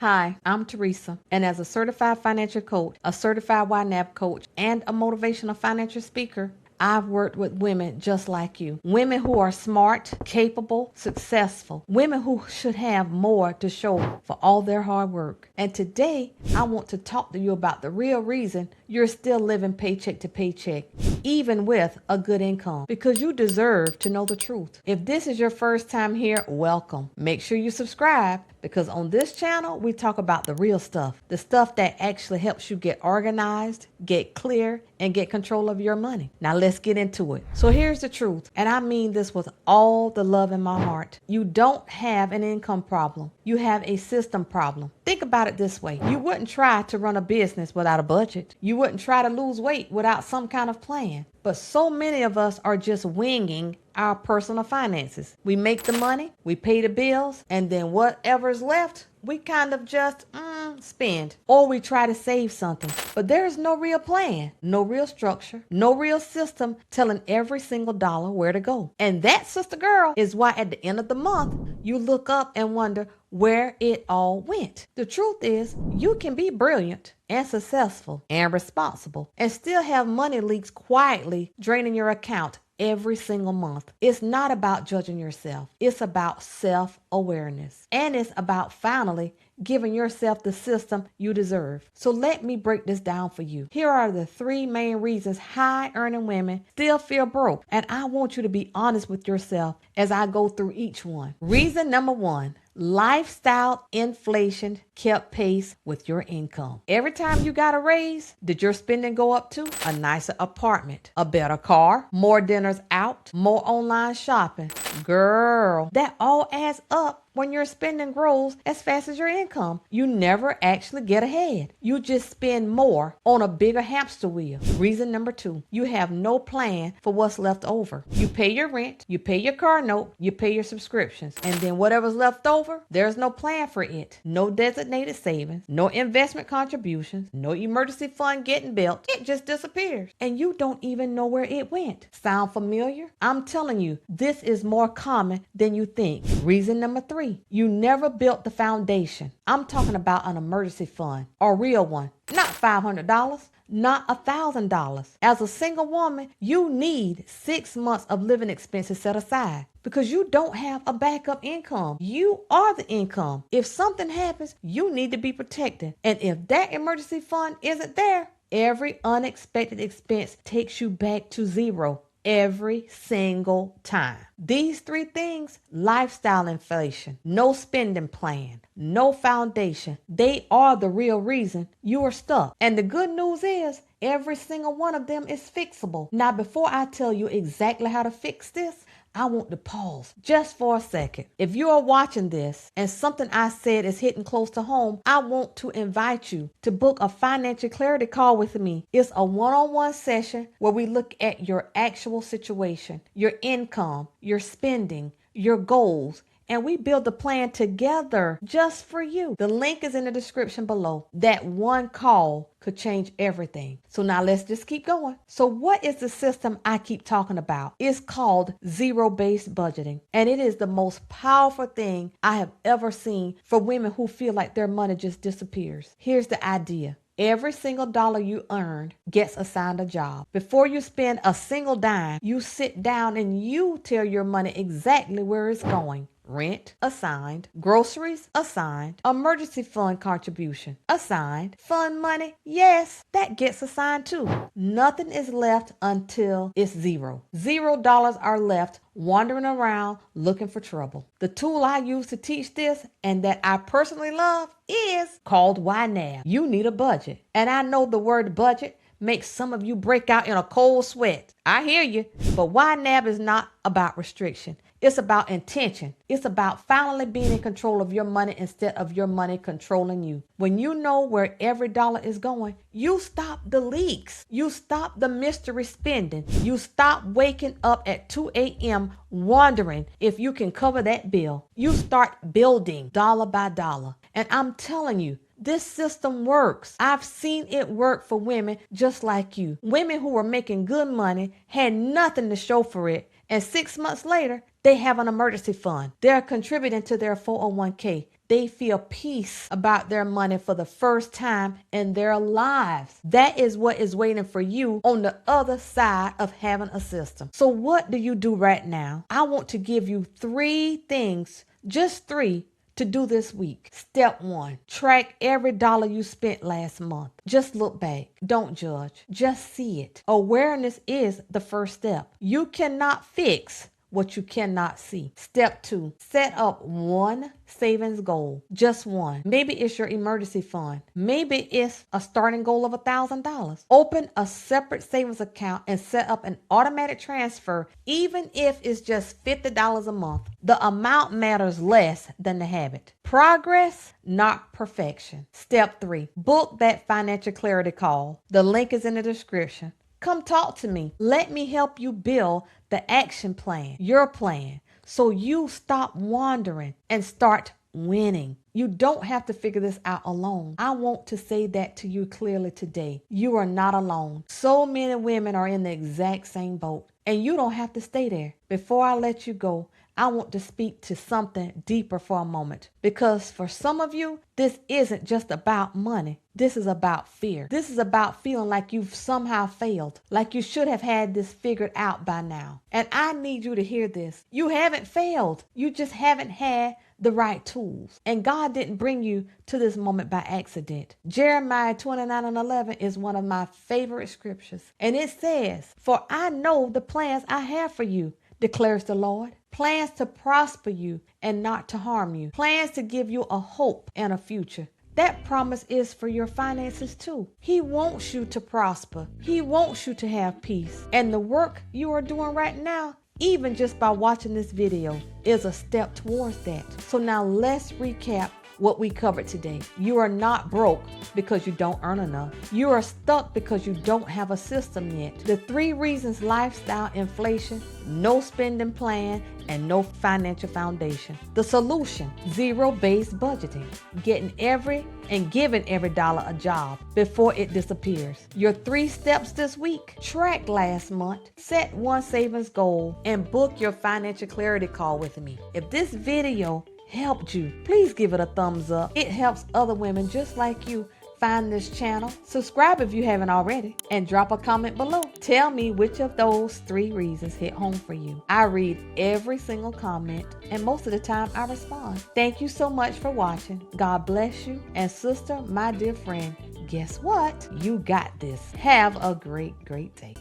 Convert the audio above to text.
Hi, I'm Theresa, and as a certified financial coach, a certified YNAB coach, and a motivational financial speaker, I've worked with women just like you. Women who are smart, capable, successful. Women who should have more to show for all their hard work. And today, I want to talk to you about the real reason you're still living paycheck to paycheck, even with a good income, because you deserve to know the truth. If this is your first time here, welcome. Make sure you subscribe, because on this channel, we talk about the real stuff, the stuff that actually helps you get organized, get clear, and get control of your money. Now let's get into it. So here's the truth, and I mean this with all the love in my heart. You don't have an income problem. You have a system problem. Think about it this way. You wouldn't try to run a business without a budget. You wouldn't try to lose weight without some kind of plan. But so many of us are just winging our personal finances. We make the money, we pay the bills, and then whatever's left, we kind of just spend. Or we try to save something. But there's no real plan, no real structure, no real system telling every single dollar where to go. And that, sister girl, is why at the end of the month, you look up and wonder where it all went. The truth is, you can be brilliant and successful and responsible and still have money leaks quietly draining your account every single month. It's not about judging yourself. It's about self-awareness. And it's about finally giving yourself the system you deserve. So let me break this down for you. Here are the 3 main reasons high-earning women still feel broke. And I want you to be honest with yourself as I go through each one. Reason number 1. Lifestyle inflation kept pace with your income. Every time you got a raise, did your spending go up to a nicer apartment, a better car, more dinners out, more online shopping? Girl, that all adds up. When your spending grows as fast as your income, you never actually get ahead. You just spend more on a bigger hamster wheel. Reason number 2, you have no plan for what's left over. You pay your rent, you pay your car note, you pay your subscriptions, and then whatever's left over, there's no plan for it. No designated savings, no investment contributions, no emergency fund getting built. It just disappears, and you don't even know where it went. Sound familiar? I'm telling you, this is more common than you think. Reason number 3, you never built the foundation. I'm talking about an emergency fund, a real one, not $500, not $1,000. As a single woman, you need 6 months of living expenses set aside because you don't have a backup income. You are the income. If something happens, you need to be protected. And if that emergency fund isn't there, every unexpected expense takes you back to zero. Every single time. These 3 things, lifestyle inflation, no spending plan, no foundation, they are the real reason you are stuck. And the good news is, every single one of them is fixable. Now, before I tell you exactly how to fix this, I want to pause just for a second. If you are watching this and something I said is hitting close to home, I want to invite you to book a financial clarity call with me. It's a one-on-one session where we look at your actual situation, your income, your spending, your goals, and we build a plan together just for you. The link is in the description below. That one call could change everything. So now let's just keep going. So what is the system I keep talking about? It's called zero-based budgeting. And it is the most powerful thing I have ever seen for women who feel like their money just disappears. Here's the idea. Every single dollar you earn gets assigned a job. Before you spend a single dime, you sit down and you tell your money exactly where it's going. Rent, assigned. Groceries, assigned. Emergency fund contribution, assigned. Fund money, yes, that gets assigned too. Nothing is left until it's zero. $0 are left wandering around looking for trouble. The tool I use to teach this and that I personally love is called YNAB. You need a budget. And I know the word budget makes some of you break out in a cold sweat. I hear you. But YNAB is not about restriction. It's about intention. It's about finally being in control of your money instead of your money controlling you. When you know where every dollar is going, you stop the leaks. You stop the mystery spending. You stop waking up at 2 a.m. wondering if you can cover that bill. You start building dollar by dollar. And I'm telling you, this system works. I've seen it work for women just like you. Women who were making good money, had nothing to show for it, and 6 months later, they have an emergency fund. They're contributing to their 401k. they feel peace about their money for the first time in their lives. That is what is waiting for you on the other side of having a system. So what do you do right now? I want to give you 3 things, just 3, to do this week. Step 1, track every dollar you spent last month. Just look back. Don't judge. Just see it. Awareness is the first step. You cannot fix what you cannot see. Step 2, set up one savings goal. Just one. Maybe it's your emergency fund. Maybe it's a starting goal of $1,000. Open a separate savings account and set up an automatic transfer, even if it's just $50 a month. The amount matters less than the habit. Progress, not perfection. Step 3, book that financial clarity call. The link is in the description. Come talk to me. Let me help you build the action plan, your plan, so you stop wandering and start winning. You don't have to figure this out alone. I want to say that to you clearly today. You are not alone. So many women are in the exact same boat, and you don't have to stay there. Before I let you go, I want to speak to something deeper for a moment, because for some of you, this isn't just about money. This is about fear. This is about feeling like you've somehow failed, like you should have had this figured out by now. And I need you to hear this. You haven't failed. You just haven't had the right tools. And God didn't bring you to this moment by accident. Jeremiah 29:11 is one of my favorite scriptures. And it says, "For I know the plans I have for you, declares the Lord. Plans to prosper you and not to harm you. Plans to give you a hope and a future." That promise is for your finances too. He wants you to prosper. He wants you to have peace. And the work you are doing right now, even just by watching this video, is a step towards that. So now let's recap what we covered today. You are not broke because you don't earn enough. You are stuck because you don't have a system yet. The 3 reasons: lifestyle, inflation, no spending plan, and no financial foundation. The solution: zero-based budgeting, getting and giving every dollar a job before it disappears. Your 3 steps this week: track last month, set one savings goal, and book your financial clarity call with me. If this video helped you, please give it a thumbs up. It helps other women just like you find this channel. Subscribe if you haven't already, and drop a comment below. Tell me which of those 3 reasons hit home for you. I read every single comment, and most of the time I respond. Thank you so much for watching. God bless you. And sister, my dear friend, guess what? You got this. Have a great, great day.